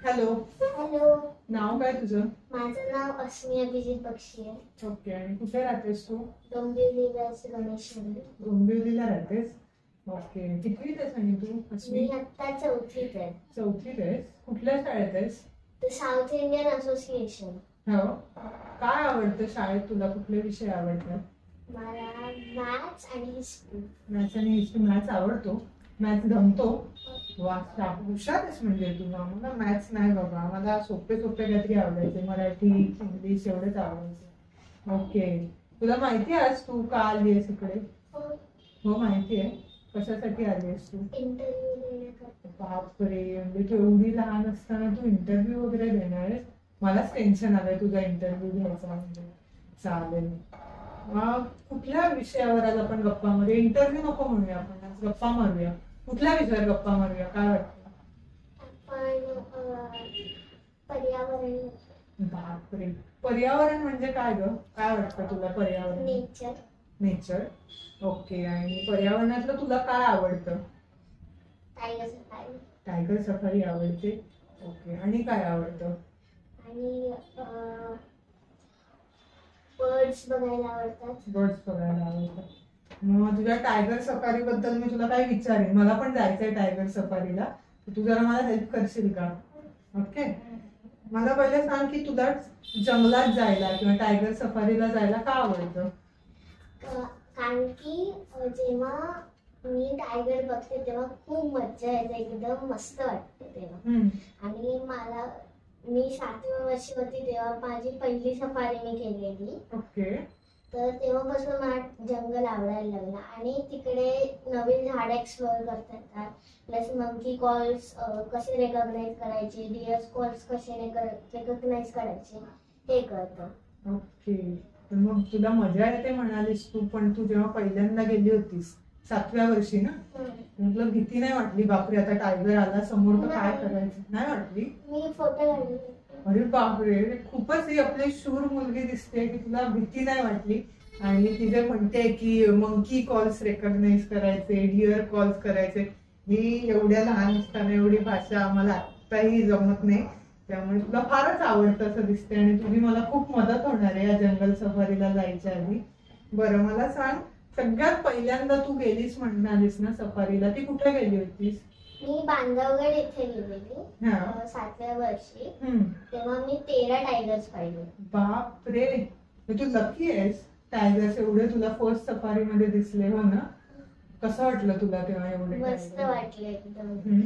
Hello. Hello. नाव काय तुझं? माझं नाव अस्मी अभिजित बक्षी आहे. ओके. आणि कुठे राहतेस तू? डोंबिवलीला गणेश मंदिर. डोंबिवलीला राहतेस. ओके. कितवीत आहेस आणि तू अस्मी? मी आता चौथीत आहे. चौथीत आहेस. कुठल्या शाळेत आहेस? South Indian association. हो. काय आवडतं शाळेत तुला? कुठले विषय आवडतात? मला मॅथ्स आणि हिस्ट्री. मॅथ्स आणि हिस्ट्री. मॅथ्स आवडतो? मॅथ्स जमतो? वा, हुशार आहेस म्हणजे तू. मला मॅथ्स नाही बाबा, मला सोपे सोपे काहीतरी आवडायचे. मराठी, इंग्लिश एवढेच आवडायचे. ओके. तुला माहिती आहे आज तू का आली आहेस इकडे? हो माहिती आहे. कशासाठी आली आहेस तू? इंटरव्ह्यू देण्यासाठी. बापरे, म्हणजे तू एवढी लहान असताना तू इंटरव्ह्यू वगैरे देणार आहेस? मलाच टेन्शन आलंय तुझा इंटरव्ह्यू घ्यायचा म्हणजे. चालेल. कुठल्या विषयावर आज आपण गप्पा मारूया? इंटरव्ह्यू नको म्हणूया, आपण आज गप्पा मारूया. कुठल्या विषयावर गप्पा मारूया? काय वाटतं? आपण पर्यावरण. बापरे, पर्यावरण म्हणजे काय ग? काय वाटतं तुला पर्यावरण? नेचर. नेचर. ओके. आणि पर्यावरणातलं तुला काय आवडतं? Tiger safari. टायगर सफारी आवडते. ओके. आणि काय आवडतं? आणि बर्ड्स बघायला आवडतात. बर्ड्स बघायला आवडतात. मग तुझ्या टायगर सफारी बद्दल मी तुला काय विचारेन. मला पण जायचंय टायगर सफारीला. तू जरा मला हेल्प करशील का? ओके. मला पहिले सांग की तुला जंगलात जायला किंवा टायगर सफारीला जायला का आवडतं? कारण की जेव्हा मी टायगर बघते तेव्हा खूप मज्जा येते, एकदम मस्त वाटते तेव्हा. आणि मी 7व्या वर्षी होती तेव्हा माझी पहिली सफारी मी केलेली. ओके. तर तेव्हापासून मला जंगल आवडायला लागलं. आणि तिकडे नवीन झाड एक्सप्लोअर करता येतात. प्लस मंकी कॉल्स कसे रेकॉग्नाइज करायचे, डिअर्स कॉल्स कसे रेकॉग्नाइज करायचे हे कळतं. ओके. तर मग तुला मजा येते म्हणालीस तू, पण तू जेव्हा पहिल्यांदा गेली होतीस 7व्या वर्षी ना, म्हटलं भीती नाही वाटली? बापरे, आता टायगर आला समोर तर काय करायचं? नाही वाटली? मी फोटो काढले. अरे बापरे, खूपच ही आपली शूर मुलगी दिसते की तुला भीती नाही वाटली. आणि ती जे म्हणते की मंकी कॉल्स रेकॉग्नाइज करायचे, डिअर कॉल्स करायचे, ही एवढ्या लहान असताना एवढी भाषा आम्हाला आत्ताही जमत नाही. त्यामुळे तुला फारच आवडतं असं दिसते आणि तुझी मला खूप मदत होणार आहे या जंगल सफारीला जायच्या आधी. बरं, मला सांग, सगळ्यात पहिल्यांदा तू गेलीस म्हणालीस ना सफारीला, ती कुठे गेली होतीस? मी बांधवगड इथे गेलेली 7व्या वर्षी. तेव्हा मी 13 टायगर्स पाहिले. बापरे, तू लकी आहेस. टायगर्स एवढे तुला फर्स्ट सफारी मध्ये दिसले. हो ना? कसं वाटलं तुला तेव्हा? एवढे मस्त वाटले एकदम.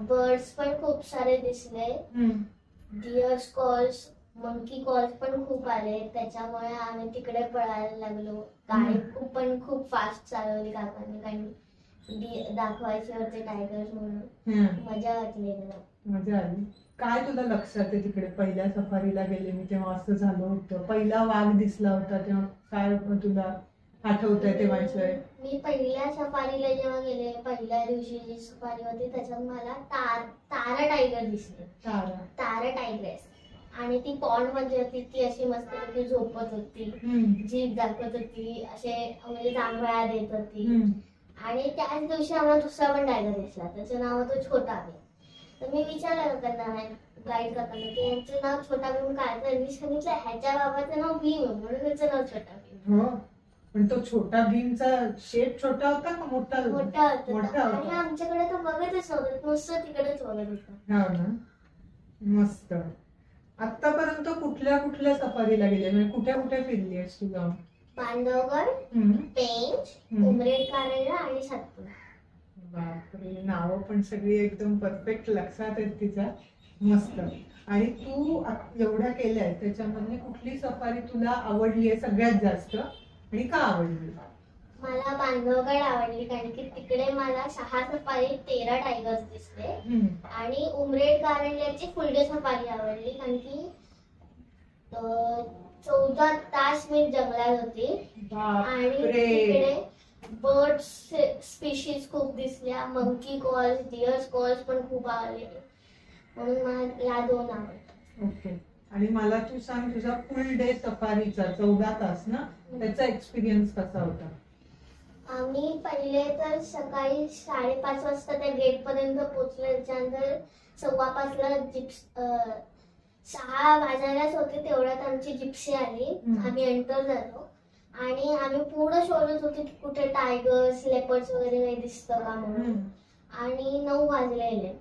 बर्ड्स पण खूप सारे दिसले. डिअर्स कॉल्स, मंकी कॉल्स पण खूप आले. त्याच्यामुळे आम्ही तिकडे पळायला लागलो. गाडी पण खूप फास्ट चालवली काकांनी, कारण दाखवायचे होते टायगर्स म्हणून. मजा वाटली एकदम. मजा आली. काय तुला लक्षात आहे तिकडे पहिल्या सफारीला गेले मी तेव्हा असं झालं होतं? पहिला वाघ दिसला होता तेव्हा काय तुला आठवतंय तेव्हाचं? मी पहिल्या सफारीला जेव्हा गेले, पहिल्या दिवशी जी सफारी होती त्याच्यात मला तारा टायगर दिसले. तारा टायग्रेस. आणि ती पॉन्ड मध्ये होती, ती अशी मस्त झोपत होती, जीभ दाखवत होती, असे म्हणजे जांभळा देत होती. आणि त्याच दिवशी आम्हाला दुसरा पण टायगर दिसला, त्याचं नाव होतं छोटा भीम. तर मी विचारलं त्यांना, गाईड करताना, की यांचं नाव छोटा भीम काय? तर मी सांगितलं ह्याच्या बाबाचं नाव भीम आहे म्हणून त्याचं नाव छोटा भीम. हो, पण तो छोटा भीमचा शेप छोटा होता का मोठा? मोठा होता. आणि आमच्याकडे तर बघतच नव्हतं, नुसतं तिकडेच बघत होतं. हो ना, मस्त. आतापर्यंत कुठल्या कुठल्या सफारीला गेले, म्हणजे कुठे कुठे फिरली आहेस तू जाऊन? बांधवगड, पेंच, उमरेड कारंजा आणि सातपुडा. बापरे, नावं पण सगळी एकदम परफेक्ट लक्षात आहेत तिच्या. मस्त. आणि तू एवढ्या केल्या त्याच्यामध्ये कुठली सफारी तुला आवडली आहे सगळ्यात जास्त आणि का आवडली? मला बांधवगड आवडली, कारण की तिकडे मला 6 सफारी 13 टायगर्स दिसले. आणि उमरेड कारंजाची फुल डे सफारी आवडली, कारण की 14 तास मी जंगलात होती. आणि तिकडे बर्ड्स स्पीशीज खूप दिसल्या, मंकी कॉल्स, डिअर्स कॉल्स पण खूप आवडले, म्हणून मला या 2 आवडतात. ओके. आणि मला तू सांग, तुझा फुल डे सफारीचा 14 तास ना, त्याचा एक्सपिरियन्स कसा होता? आम्ही पहिले तर सकाळी 5:30 वाजता त्या गेट पर्यंत पोहोचलो. त्याच्यानंतर 5:15ला 6 वाजायलाच होते तेवढ्यात आमची जिप्सी आली. आम्ही एंटर झालो आणि आम्ही पूर्ण शोधत होतो की कुठे टायगर्स लेपर्ड्स वगैरे काही दिसतं का म्हणून. आणि 9 वाजलेले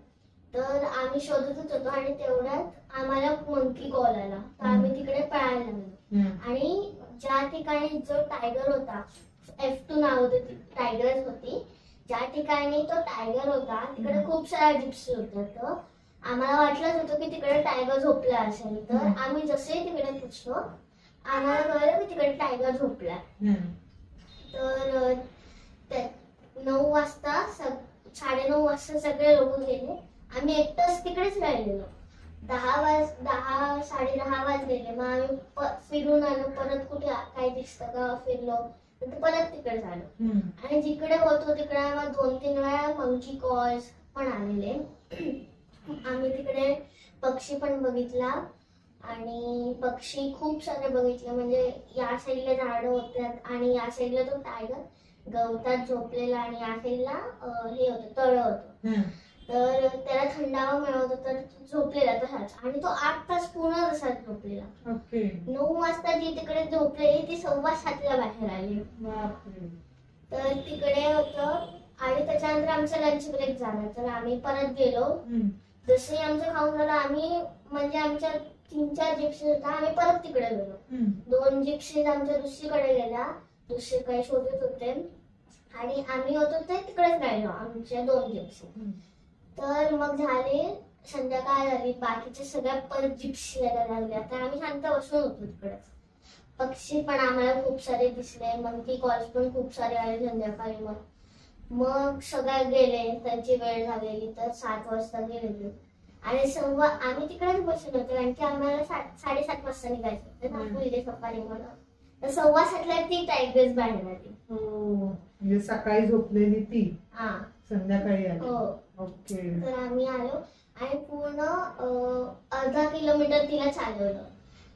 तर आम्ही शोधतच होतो आणि तेवढ्यात आम्हाला मंकी कॉल आला. तर आम्ही तिकडे पळायला लागलो आणि ज्या ठिकाणी जो टायगर होता, F2 नाव होतं, टायगर्स होती, ज्या ठिकाणी तो टायगर होता तिकडे खूप साऱ्या जिप्सी होत्या. तर आम्हाला वाटलंच होतं की तिकडे टायगर झोपला असेल. तर आम्ही जसे तिकडे पोचलो आम्हाला कळलं की तिकडे टायगर झोपला. तर 9 वाजता 9:30 वाजता सगळे लोक गेले. आम्ही एकटंच तिकडेच राहिलेलो. 10 वाजलेले. मग आम्ही फिरून आलो. परत कुठे काय दिसतं का फिरलो. परत तिकडे झालो आणि जिकडे होतो तिकडे आम्हाला 2-3 वेळा मंकी कॉल्स पण आलेले. आम्ही तिकडे पक्षी पण बघितला आणि पक्षी खूप सारे बघितले. म्हणजे या साईडला झाडं होतात आणि या साईडला तो टायगर गवतात झोपलेला आणि या साईडला हे होतं, तळ होतं. तर त्याला थंडावा मिळत होता तर झोपलेला तसाच आणि तो 8 तास पूर्ण तसाच झोपलेला. 9 वाजता जी तिकडे झोपलेली ती 7:15ला बाहेर आली. तर तिकडे होतं आणि त्याच्यानंतर आमचा लंच ब्रेक झाला. तर आम्ही परत गेलो. जसे आमचं खाऊन झालं आम्ही म्हणजे आमच्या 3-4 जिप्सी होता. आम्ही परत तिकडे गेलो. 2 जिप्सी आमच्या दुसरीकडे गेल्या. दुसरे काही शोधत होते आणि आम्ही होतो ते तिकडेच राहिलो आमच्या 2 जिप्सी. तर मग झाले संध्याकाळ झाली. बाकीच्या सगळ्या परत जिप्सी यायला लागल्या. तर आम्ही शांत बसून होतो तिकडेच. पक्षी पण आम्हाला खूप सारे दिसले. मंकी कॉल्स पण खूप सारे आले संध्याकाळी. मग सगळे गेले. त्यांची वेळ झालेली तर 7 वाजता गेले आणि आम्ही तिकडेच बसून होतो कारण की आम्हाला 7:30 वाजता निघायचं होतं ना हॉलिडे सफारी म्हणून. तर 7:15ला ती टायगर्स बाहेर आली. म्हणजे सकाळी झोपलेली ती संध्याकाळी आली. ओके. तर आम्ही आलो आणि पूर्ण अर्धा किलोमीटर तिला चालवलं.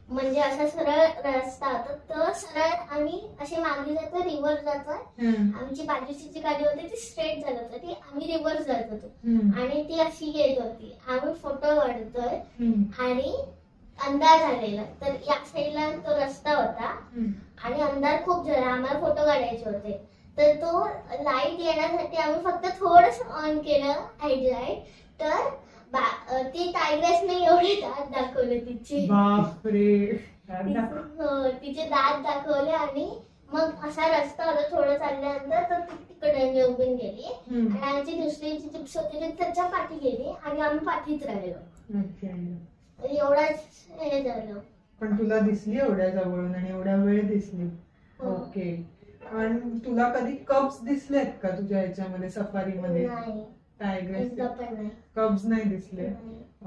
म्हणजे असा सरळ रस्ता होता. तर सरळ आम्ही असे मागे जातो, रिव्हर्स जातोय. आमची बाजूची जी गाडी होती ती स्ट्रेट जात होती, ती आम्ही रिव्हर्स जात होतो आणि ती अशी येत होती. आम्ही फोटो काढतोय आणि अंधार झालेला. तर या साईडला तो रस्ता होता आणि अंधार खूप झाला. आम्हाला फोटो काढायचे होते. तर तो लाईट येण्यासाठी आम्ही फक्त थोडस ऑन केलं हेडलाईट. तर ती टायगर्सने एवढे दात दाखवले तिचे. बापरे. तिचे दात दाखवले आणि मग असा रस्ता होता. थोडं चालल्यानंतर तर तिकडे निघून गेली आणि आमची दुसरी जी जिप्स होती ती त्याच्या पाठी गेली आणि आम्ही पाठीत राहिलो. एवढाच हे झालं. पण तुला दिसली एवढ्या जवळून आणि एवढ्या वेळ दिसली. ओके. आणि तुला कधी कब्स दिसलेत का तुझ्या ह्याच्यामध्ये सफारीमध्ये? टायगर कब्स नाही दिसले.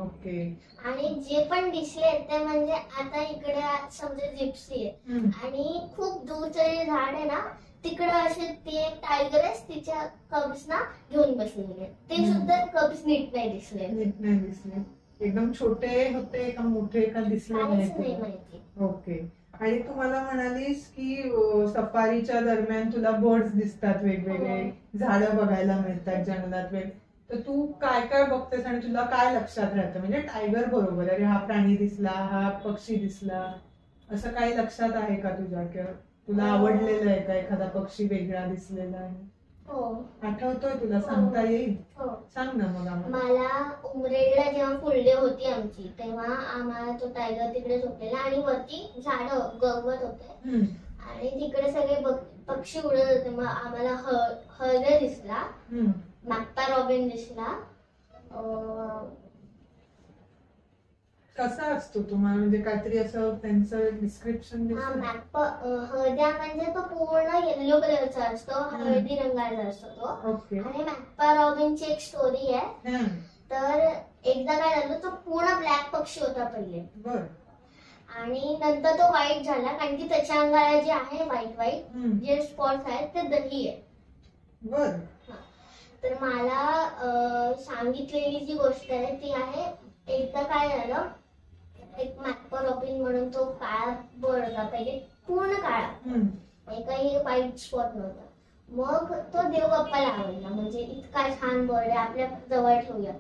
ओके. आणि जे पण दिसले ते म्हणजे आता इकडे समजा जिप्सी आहे आणि खूप दूरचं झाड आहे ना तिकडे असे ते टायगर तिच्या कब्स ना घेऊन बसलेले. ते सुद्धा कब्स नीट नाही दिसले. एकदम छोटे होते का मोठे का दिसले नाही माहिती. ओके. आणि तू मला म्हणालीस की सफारीच्या दरम्यान तुला बर्ड्स दिसतात, वेगवेगळे झाडं बघायला मिळतात जंगलात तर तू काय काय बघतेस आणि तुला काय लक्षात राहतं? म्हणजे टायगर बरोबर अरे हा प्राणी दिसला, हा पक्षी दिसला, असं काही लक्षात आहे का तुझ्या? किंवा तुला आवडलेलं आहे का एखादा पक्षी वेगळा दिसलेला आहे? आठवतोय तुला? सांगता येईल? सांग ना मग आम्हाला. मला उमरेडला जेव्हा फुल डे होती आमची तेव्हा आम्हाला तो टायगर तिकडे झोपलेला आणि वरती झाडं गवत होते आणि तिकडे सगळे पक्षी उडत होते. मग आम्हाला हळद दिसला, मॅक्पा रॉबिन दिसला. कसा असतो तुम्हाला? म्हणजे काहीतरी असं त्यांचं डिस्क्रिप्शन? हळद्या म्हणजे तो पूर्ण येलो कलरचा असतो, हळदी रंगाचा असतो तो. आणि मॅक्पा रॉबिनची एक स्टोरी आहे. तर एकदा काय झालं, तो पूर्ण ब्लॅक पक्षी होता पहिले आणि नंतर तो व्हाईट झाला कारण की त्याच्या अंगाला जे आहे व्हाईट जे स्पॉट्स आहेत ते दही आहे. तर मला सांगितलेली जी गोष्ट आहे ती आहे, एकदा काय झालं, एक मॅक्पा रॉबिन म्हणून तो काळा बर्ड होता, पहिले पूर्ण काळा, काही व्हाईट स्पॉट नव्हता. मग तो देवबाप्पाला आवडला, म्हणजे इतका छान बर्ड आहे, आपल्या जवळ ठेवूया.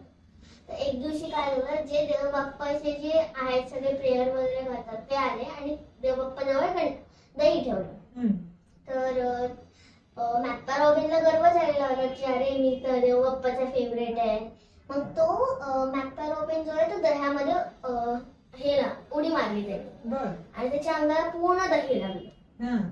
तर एक दिवशी काय झालं, जे देवबाप्पाचे जे आहेत सगळे प्रेयर वगैरे करतात ते आले आणि देवबाप्पा जवळ दही ठेवलं. तर मॅप्पा रॉबिनला गर्व झालेला होता की अरे मी तर देवबाप्पाचा फेवरेट आहे. मग तो मॅप्पा रॉबिन जो आहे तो दह्यामध्ये उडी मारली त्याने आणि त्याच्या अंगाला पूर्ण दही लागलं.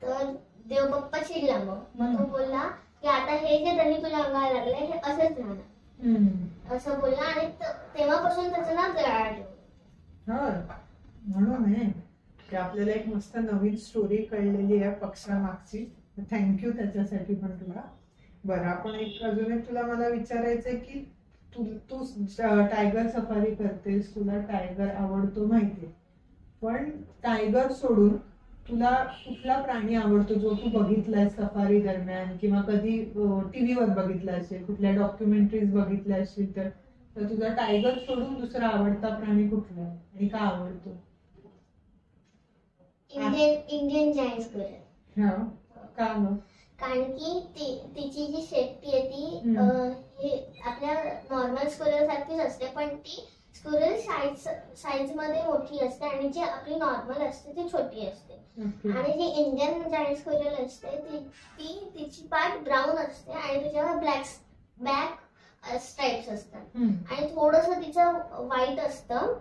तर देवबाप्पा चिडला. मग तो बोलला की आता हे जे दही तुला अंगाला लागलंय हे असंच राहणार असं बोलला आणि तेव्हापासून त्याचं नाव गराडा ठेवलं. म्हणून आहे की आपल्याला एक मस्त नवीन स्टोरी कळलेली आहे पक्षामागची. थँक्यू त्याच्यासाठी पण तुला. बरं, आपण अजून एक मला विचारायचंय की तू टायगर सफारी करतेस, तुला टायगर आवडतो माहितीये, पण टायगर सोडून तुला कुठला प्राणी आवडतो जो तू बघितलाय सफारी दरम्यान किंवा कधी टीव्हीवर बघितला असेल, कुठल्या डॉक्युमेंटरीज बघितल्या असतील तर तुझा टायगर सोडून दुसरा आवडता प्राणी कुठला आहे आणि का आवडतो? Indian giant squirrel. का मग? कारण की तिची जी शेपटी आहे ती आपल्या नॉर्मल स्क्विरल सारखीच असते, पण ती स्क्विरल साईज मध्ये मोठी असते आणि जी आपली नॉर्मल असते ती छोटी असते. आणि जी इंडियन जायंट स्क्विरल असते तिची पार्ट ब्राऊन असते आणि त्याच्यावर ब्लॅक स्ट्राइप्स असतात आणि थोडस तिचं व्हाईट असतं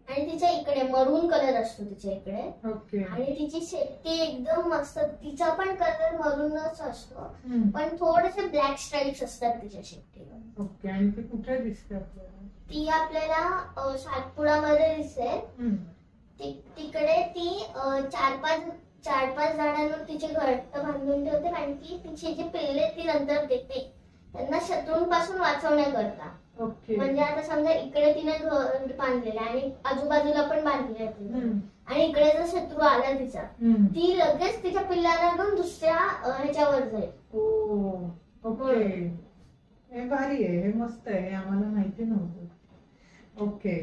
आणि तिच्या इकडे मरून कलर असतो तिच्या इकडे. आणि तिची शेपटी एकदम मस्त, तिचा पण कलर मरूनच असतो पण थोडेसे ब्लॅक स्ट्राइप्स असतात तिच्या शेपटीवर. ओके. आणि ती कुठे दिसते आपल्याला? ती आपल्याला सातपुडामध्ये दिसते. तिकडे ती चार पाच झाडांवर तिचे घट्ट बांधून ठेवते कारण की तिची जी पिल्ले ती नंतर देते त्यांना शत्रूंपासून वाचवण्याकरता. म्हणजे आता समजा इकडे तिने घर बांधलेलं आणि आजूबाजूला पण बांधले आणि इकडे जर शत्रू आला तिचा, ती लगेच तिच्या पिल्लाला घेऊन दुसऱ्या ह्याच्यावर जाईल. ओके, हे भारी आहे, हे मस्त आहे, हे आम्हाला माहिती नव्हतं. ओके.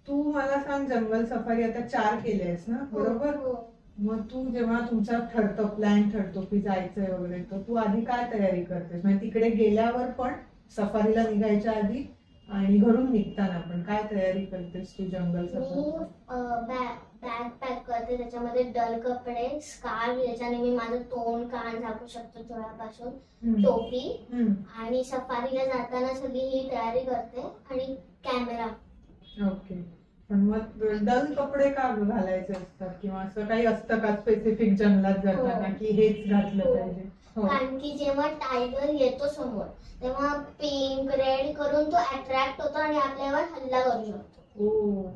तू मला सांग, जंगल सफारी आता 4 केलेस ना, बरोबर? मग तू जेव्हा तुमचा प्लॅन ठरतो की जायचंय वगैरे, तर तू आधी काय तयारी करतेस? म्हणजे तिकडे गेल्यावर पण, सफारीला निघायच्या आधी आणि घरून निघताना पण काय तयारी करतेस तू जंगल सफारी? बॅग पॅक करते, त्याच्यामध्ये डल कपडे, स्कार्फ ज्याच्याने मी माझं तोंड कान झाकू शकतो थोड्यापासून, टोपी, आणि सफारीला जाताना सगळी ही तयारी करते आणि कॅमेरा. ओके. पण मग डल कपडे का घालायचे असतात किंवा असं काही असतं का स्पेसिफिक जंगलात जाताना की हेच घातलं पाहिजे? कारण की जेव्हा टायगर येतो समोर तेव्हा पिंक रेड करून तो अट्रॅक्ट होतो आणि आपल्यावर हल्ला करू शकतो.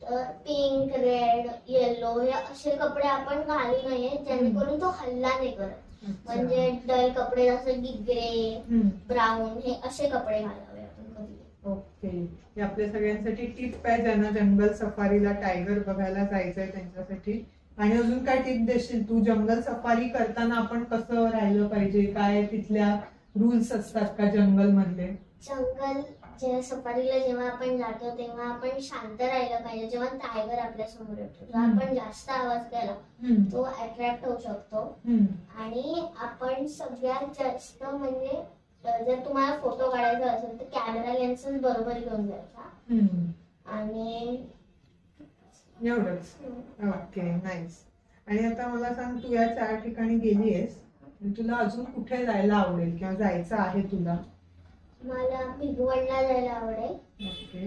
तर पिंक रेड येलो हे असे कपडे आपण घालू नये जेणेकरून तो हल्ला नाही करत. म्हणजे डल कपडे जसं की ग्रे, ब्राऊन हे असे कपडे घालावे आपण कधी. ओके. हे आपल्या सगळ्यांसाठी टिप आहे ज्यांना जंगल सफारीला टायगर बघायला जायचंय त्यांच्यासाठी. आणि अजून काय टिप देशील तू? जंगल सफारी करताना आपण कसं राहिलं पाहिजे, काय तिथल्या रूल्स असतात का जंगल मधले? जंगल सफारीला जेव्हा आपण जातो तेव्हा आपण शांत राहिलं पाहिजे. जेव्हा टायगर आपल्या समोर येतो जर आपण जास्त आवाज केला तो अट्रॅक्ट होऊ शकतो. आणि आपण सगळ्यात जास्त म्हणजे जर तुम्हाला फोटो काढायचा असेल तर कॅमेरा लेन्सेस बरोबर घेऊन जायचा. आणि एवढंच. Okay, nice. आणि आता मला सांग, तू या 4 ठिकाणी गेलीयस, तुला अजून कुठे जायला आवडेल किंवा जायचं आहे तुला? मला भिगवणला जायला आवडेल. ओके.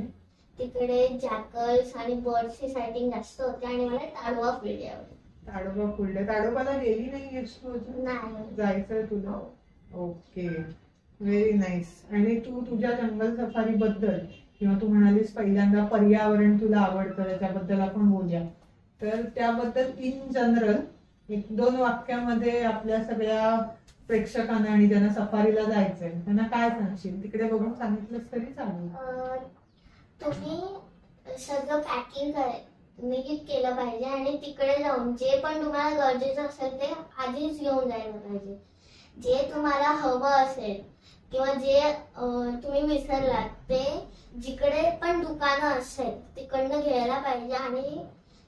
तिकडे जॅकल्स आणि बर्ड्सची सायटिंग जास्त होते आणि मला ताडोबा फुलले आवडेल. ताडोबा फुलले. ताडोबाला गेली नाहीयेस तू अजून? नाही. जायचंय तुला? Okay, very nice. आणि तू तुझ्या जंगल सफारी बद्दल किंवा तू म्हणालीस पहिल्यांदा पर्यावरण तुला आवडतं, त्याच्याबद्दल आपण बोलूया. तर त्याबद्दल इन जनरल 1-2 वाक्यामध्ये आपल्या सगळ्या प्रेक्षकांना आणि ज्यांना सफारीला जायचंय त्यांना काय सांगशील? तिकडे बघून सांगितलंस तरी चालेल. तुम्ही सगळं पॅकिंग नीट केलं पाहिजे आणि तिकडे जाऊन जे पण तुम्हाला गरजेचं असेल ते आधीच घेऊन जायला पाहिजे. जे तुम्हाला हवं असेल किंवा जे तुम्ही विसरलात ते जिकडे पण दुकानं असेल तिकडनं घ्यायला पाहिजे. आणि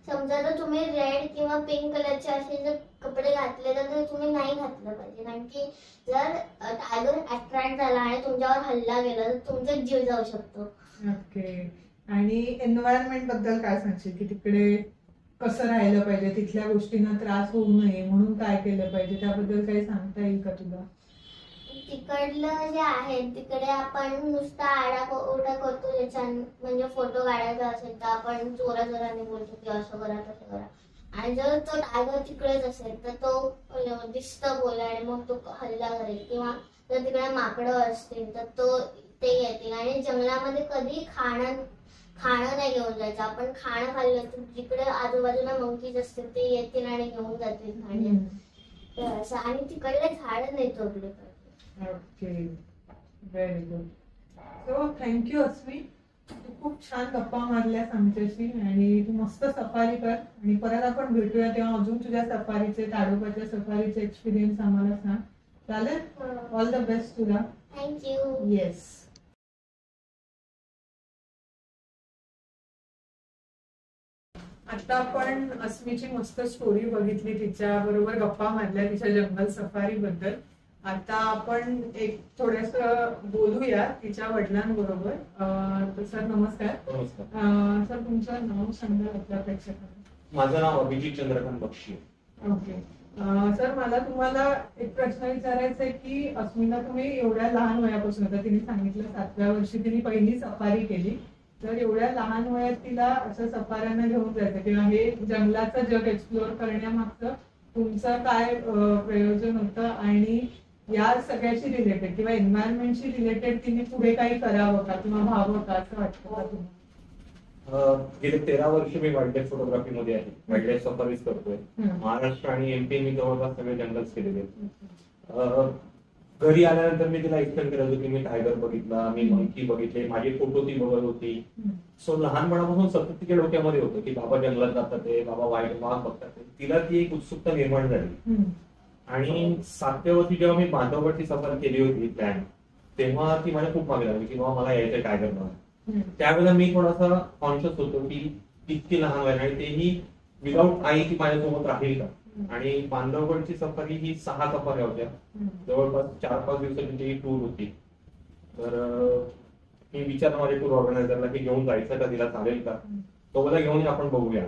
समजा जर तुम्ही रेड किंवा पिंक कलरचे असे जर कपडे घातले तर ते तुम्ही नाही घातलं पाहिजे, कारण की जर टायगर अट्रॅक्ट झाला आणि तुमच्यावर हल्ला गेला तर तुमचा जीव जाऊ शकतो. ओके. आणि एन्व्हायरमेंट बद्दल काय सांगशील की तिकडे कसं राहिलं पाहिजे, तिथल्या गोष्टींना त्रास होऊ नये म्हणून काय केलं पाहिजे, त्याबद्दल काही सांगता येईल का तुला? तिकडलं जे आहे तिकडे आपण नुसता आडाओरडा करतो, म्हणजे फोटो काढायचा असेल तर आपण जोराजोराने बोलतो की असं करा तसं करा, आणि जर तो टायगर तिकडेच असेल तर तो डिस्टर्ब होईल आणि मग तो हल्ला करेल, किंवा जर तिकडे माकडं असतील तर ते येतील. आणि जंगलामध्ये कधी खाणं नाही घेऊन जायचं. आपण खाणं खाल्लं तर जिकडे आजूबाजूला मंकीज असतील ते येतील आणि घेऊन जातील खाणे असं, आणि तिकडले झाड नाही तोडले पाहिजे. Okay, very good. So thank you Asmi, तू खूप छान गप्पा मारल्यास आमच्याशी आणि तू मस्त सफारी कर आणि परत आपण भेटूया तेव्हा अजून तुझ्या सफारीचे, ताडोबाच्या सफारीचे एक्सपिरियन्स आम्हाला सांग. चालेल? ऑल द बेस्ट तुला. थँक्यू. येस. आता आपण अस्मीची मस्त स्टोरी बघितली, तिच्या बरोबर गप्पा मारल्या तिच्या जंगल सफारी बद्दल. आता आपण एक थोडस बोलूया तिच्या वडिलांबरोबर. तर सर नमस्कार. सर तुमचं नाव सांगा आपल्या प्रेक्षकांना. माझं नाव अभिजित चंद्रकांत बक्षी. ओके. सर मला तुम्हाला एक प्रश्न विचारायचा आहे की अस्मीला तुम्ही एवढ्या लहान वयापासून, आता तिने सांगितलं 7व्या वर्षी तिने पहिली सफारी केली, तर एवढ्या लहान वयात तिला असं सफाऱ्यांना घेऊन जायचं किंवा हे जंगलाचं जग एक्सप्लोअर करण्यामागचं तुमचं काय प्रयोजन होतं, आणि या सगळ्याशी रिलेटेड किंवा एन्व्हायरमेंटशी रिलेटेड तिने पुढे काही करावं का किंवा व्हावं का असं वाटतं का तुम्हाला? गेले 13 वर्ष मी वाईल्ड लाईफ फोटोग्राफी मध्ये आहे. वाईल्ड लाईफ सफारीज करतोय. महाराष्ट्र आणि एमपी मी जवळपास सगळे जंगल्स केलेले. घरी आल्यानंतर मी तिला एक्सप्लेन केलं होतं की मी टायगर बघितला, मी मंकी बघितले, माझे फोटो ती बघत होती. सो लहानपणापासून सतत तिच्या डोक्यामध्ये होतं की बाबा जंगलात जातात, बाबा वाईल्ड वाघ बघतात. तिला ती एक उत्सुकता निर्माण झाली. आणि 7व्या वर्षी जेव्हा मी बांधवगडची सफारी केली होती प्लॅन, तेव्हा ती मला खूप मागे लागली की बाबा मला यायचं टायगर बघा. त्यावेळेला मी थोडासा कॉन्शियस होतो की इतकी लहान वय आणि तेही विदाऊट आई ती माझ्यासोबत राहील का. आणि बांधवगडची सफारी ही 6 सफाऱ्या होत्या, जवळपास 4-5 दिवसाची ती टूर होती. तर मी विचारलं माझ्या टूर ऑर्गनायझरला की घेऊन जायचं का, तिला चालेल का. तो मला घेऊन आपण बघूया.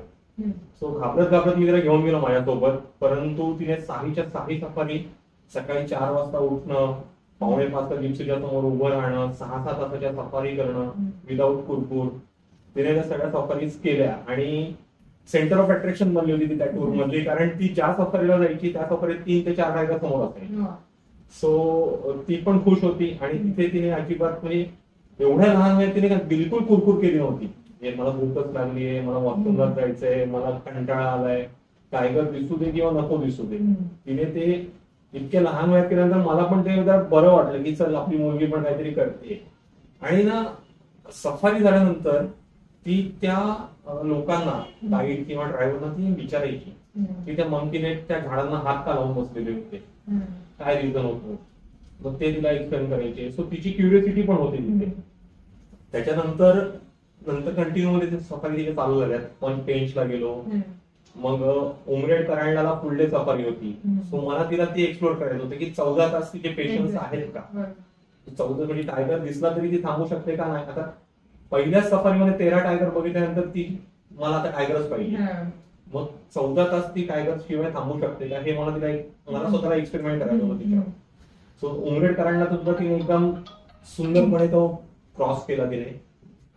सो घाबरत मी तिला घेऊन गेलो माझ्यासोबत. परंतु तिने 6च्या 6 सफारी सकाळी 4 वाजता उठणं, 4:45 जिप्सीच्या समोर उभं राहणं, 6-6 तासाच्या सफारी करणं विदाऊट कुरकुर, तिने त्या सगळ्या सफारीज केल्या आणि सेंटर ऑफ अट्रॅक्शन बनली होती ती त्या टूर मध्ये. कारण ती ज्या सफारीला जायची त्या सफारीत 3 ते 4 टायगर समोर असायची. सो ती पण खुश होती आणि तिथे तिने अजिबात म्हणजे एवढ्या लहान वयात तिने बिलकुल कुरकुर केली नव्हती. मला भूकच लागलीये, मला वॉशरूमला जायचंय, मला कंटाळा आलाय, टायगर दिसू दे किंवा नको दिसू दे. तिने ते इतक्या लहान वयात केल्यानंतर मला पण ते बरं वाटलं की चल आपली मुलगी पण काहीतरी करते. आणि ना सफारी झाल्यानंतर ती त्या लोकांना, गाईड किंवा ड्रायव्हरना ती विचारायची की त्या मंकीने त्या झाडांना हात का लावून बसलेले होते, काय रिझन होतं. मग ते तिला एक्सप्लेन करायचे. सो तिची क्युरियोसिटी पण होती तिथे. त्याच्यानंतर कंटिन्यू मध्ये सफारी तिथे चालू झाल्यात. पण पेंचला गेलो, मग उमरेड करायला फुल डे सफारी होती. सो मला तिला ती एक्सप्लोर करायचं होतं की 14 तास तिचे पेशन्स आहेत का. 14 म्हणजे टायगर दिसला तरी ती थांबू शकते का नाही. आता पहिल्याच सफारीमध्ये 13 टायगर बघितल्यानंतर ती मला आता टायगरच पाहिजे. मग 14 तास ती टायगर शिवाय थांबू शकते का हे मला स्वतःला एक्सपेरिमेंट करायचं होतं तिच्यावर. सो उमरेड करायला सुद्धा तिने एकदम सुंदरपणे तो क्रॉस केला तिने.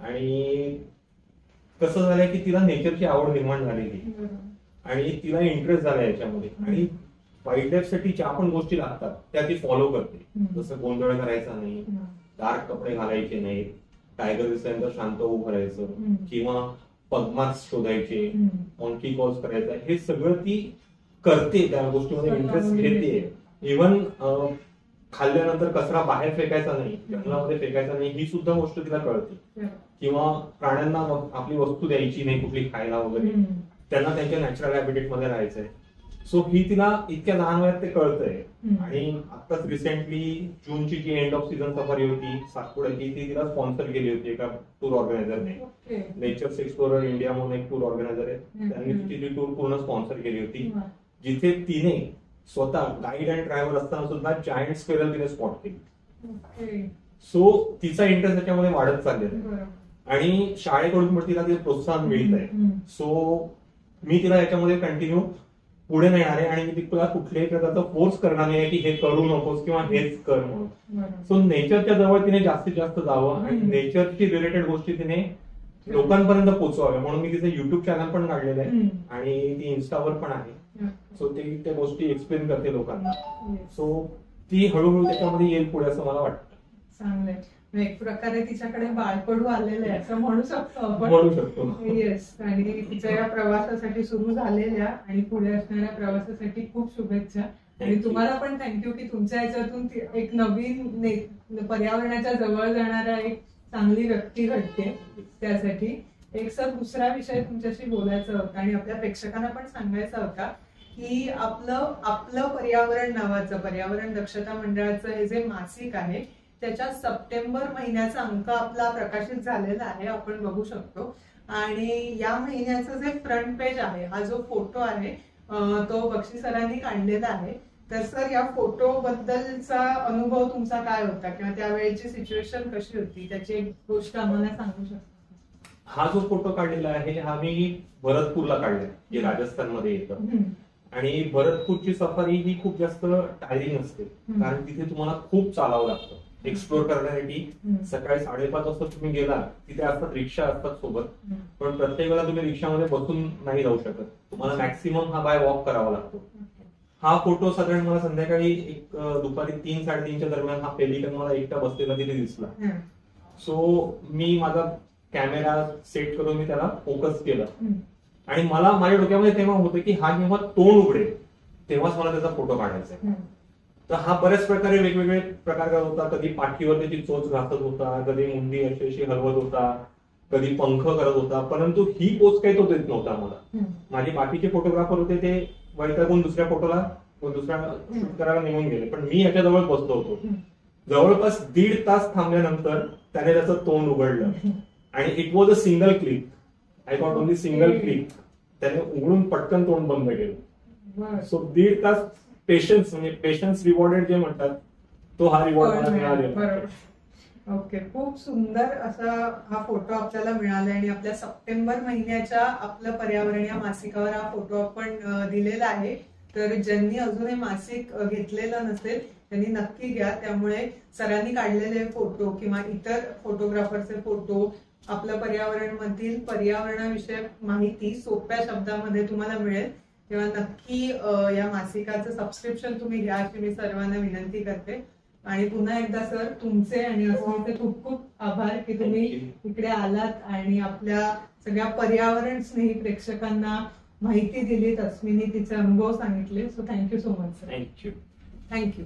आणि कसं झालंय की तिला नेचरची आवड निर्माण झालेली आणि तिला इंटरेस्ट झाला याच्यामध्ये. आणि वाईल्ड लाईफ साठी ज्या पण गोष्टी लागतात त्या ती फॉलो करते. जसं गोंधळ करायचा नाही, डार्क कपडे घालायचे नाहीत, टायगर दिसल्यानंतर शांत उभं राहायचं किंवा पद्मार्क्स शोधायचे, मंकी कॉल्स करायचा, हे सगळं ती करते. त्या गोष्टीमध्ये इंटरेस्ट घेते. इव्हन खाल्ल्यानंतर कचरा बाहेर फेकायचा नाही, जंगलामध्ये फेकायचा नाही, ही सुद्धा गोष्ट तिला कळते. किंवा प्राण्यांना आपली वस्तू द्यायची नाही कुठली खायला वगैरे, त्यांना त्यांच्या नॅचरल हॅबिटेट मध्ये राहायचंय. सो ही तिला इतक्या लहान वयात ते कळतंय. आणि आताच रिसेंटली जूनची जी एंड ऑफ सीझन सफारी होती सातपुड्याची, ती तिला स्पॉन्सर केली होती एका टूर ऑर्गनायझरने. नेचर्स एक्सप्लोरर इंडिया म्हणून एक टूर ऑर्गनायझर आहे, त्यांनी तिची ती टूर पूर्ण स्पॉन्सर केली होती, जिथे तिने स्वतः गाईड अँड ड्रायव्हर असताना सुद्धा जायंट स्क्वेरल तिने स्पॉट केली. सो तिचा इंटरेस्ट त्याच्यामध्ये वाढत चाललेला आणि शाळेकडून पण तिला ते प्रोत्साहन मिळत आहे. सो मी तिला याच्यामध्ये कंटिन्यू पुढे नेणार आहे आणि मी तिला कुठल्याही प्रकारचा फोर्स करणार नाही की हे करू नकोस किंवा हेच कर म्हणून. सो नेचरच्या जवळ तिने जास्तीत जास्त जावं आणि नेचरची रिलेटेड गोष्टी तिने लोकांपर्यंत पोहोचवाव्या म्हणून मी तिचं युट्यूब चॅनल पण काढलेलं आहे आणि ती इन्स्टावर पण आहे. सो ते त्या गोष्टी एक्सप्लेन करते लोकांना. सो ती हळूहळू त्याच्यामध्ये येईल पुढे असं मला वाटतं. चांगलंय. एक प्रकारे तिच्याकडे बाळपडू आलेलं आहे असं म्हणू शकतो आपण. म्हणू शकतो. येस. आणि तिच्या या प्रवासासाठी सुरू झालेल्या आणि पुढे असणाऱ्या प्रवासासाठी खूप शुभेच्छा. आणि तुम्हाला पण थँक्यू की तुमच्या याच्यातून एक नवीन पर्यावरणाच्या जवळ जाणारा एक चांगली व्यक्ती घडते. त्यासाठी एक सर दुसरा विषय तुमच्याशी बोलायचा होता आणि आपल्या प्रेक्षकांना पण सांगायचा होता की आपलं पर्यावरण नावाचं पर्यावरण दक्षता मंडळाचं हे जे मासिक आहे त्याच्या सप्टेंबर महिन्याचा अंक आपला प्रकाशित झालेला आहे, आपण बघू शकतो. आणि या महिन्याचं जे फ्रंट पेज आहे, हा जो फोटो आहे तो बक्षी सरांनी काढलेला आहे. तर सर या फोटो बद्दलचा अनुभव तुमचा काय होता किंवा त्यावेळेची सिच्युएशन कशी होती, त्याची एक गोष्ट आम्हाला सांगू शकता? हा जो फोटो काढलेला आहे हा मी भरतपूरला काढलाय, जे राजस्थान मध्ये येतं. आणि भरतपूरची सफारी ही खूप जास्त टायरिंग असते, कारण तिथे तुम्हाला खूप चालावं लागतं एक्सप्लोर करण्यासाठी. सकाळी 5:30 वाजता तुम्ही गेला, तिथे असतात रिक्षा असतात सोबत, पण प्रत्येक वेळेला तुम्ही रिक्षामध्ये बसून नाही जाऊ शकत, तुम्हाला मॅक्सिमम हा बाय वॉक करावा लागतो. हा फोटो साधारण मला संध्याकाळी एक दुपारी 3-3:30च्या दरम्यान हा पेलिकन मला एकटा बसलेला तिथे दिसला. सो मी माझा कॅमेरा सेट करून मी त्याला फोकस केला आणि मला माझ्या डोक्यामध्ये तेव्हा होतं की हा जेव्हा तोंड उघडेल तेव्हाच मला त्याचा फोटो काढायचा आहे. तर हा बऱ्याच प्रकारे वेगवेगळे प्रकार करत होता. कधी पाठीवर त्याची चोच घासत होता, कधी मुंडी अशी हलवत होता, कधी पंख करत होता, परंतु ही पोच काही तो देत नव्हता मला. माझे बाकीचे फोटोग्राफर होते ते वैतागून दुसऱ्या फोटोला दुसऱ्या शूट करायला निघून गेले, पण मी याच्याजवळ बसलो होतो. जवळपास 1.5 तास थांबल्यानंतर त्याने त्याचं तोंड उघडलं आणि it was a single click. I got only single click. त्याने उघडून पटकन तोंड बंद केलं. सो 1.5 तास पेशन्स, म्हणजे पेशन्स रिवॉर्डेड जे म्हणतात, तो हा रिवॉर्ड मला मिळालेला. ओके. खूप सुंदर असा हा फोटो आपल्याला मिळाला आणि आपल्या सप्टेंबर महिन्याच्या आपलं पर्यावरण या मासिकावर हा फोटो आपण दिलेला आहे. तर ज्यांनी अजून हे मासिक घेतलेलं नसेल त्यांनी नक्की घ्या. त्यामुळे सरांनी काढलेले फोटो किंवा इतर फोटोग्राफरचे फोटो, आपलं पर्यावरण मधील पर्यावरणाविषयक माहिती सोप्या शब्दामध्ये तुम्हाला मिळेल. तेव्हा नक्की या मासिकाचं सबस्क्रिप्शन तुम्ही घ्या अशी मी सर्वांना विनंती करते. आणि पुन्हा एकदा सर तुमचे आणि अस्मिते खूप खूप आभार की तुम्ही इकडे आलात आणि आपल्या सगळ्या पर्यावरण स्नेही प्रेक्षकांना माहिती दिलीत. अस्मिनी तिचे अनुभव सांगितले. So thank you so much sir. Thank you. Thank you.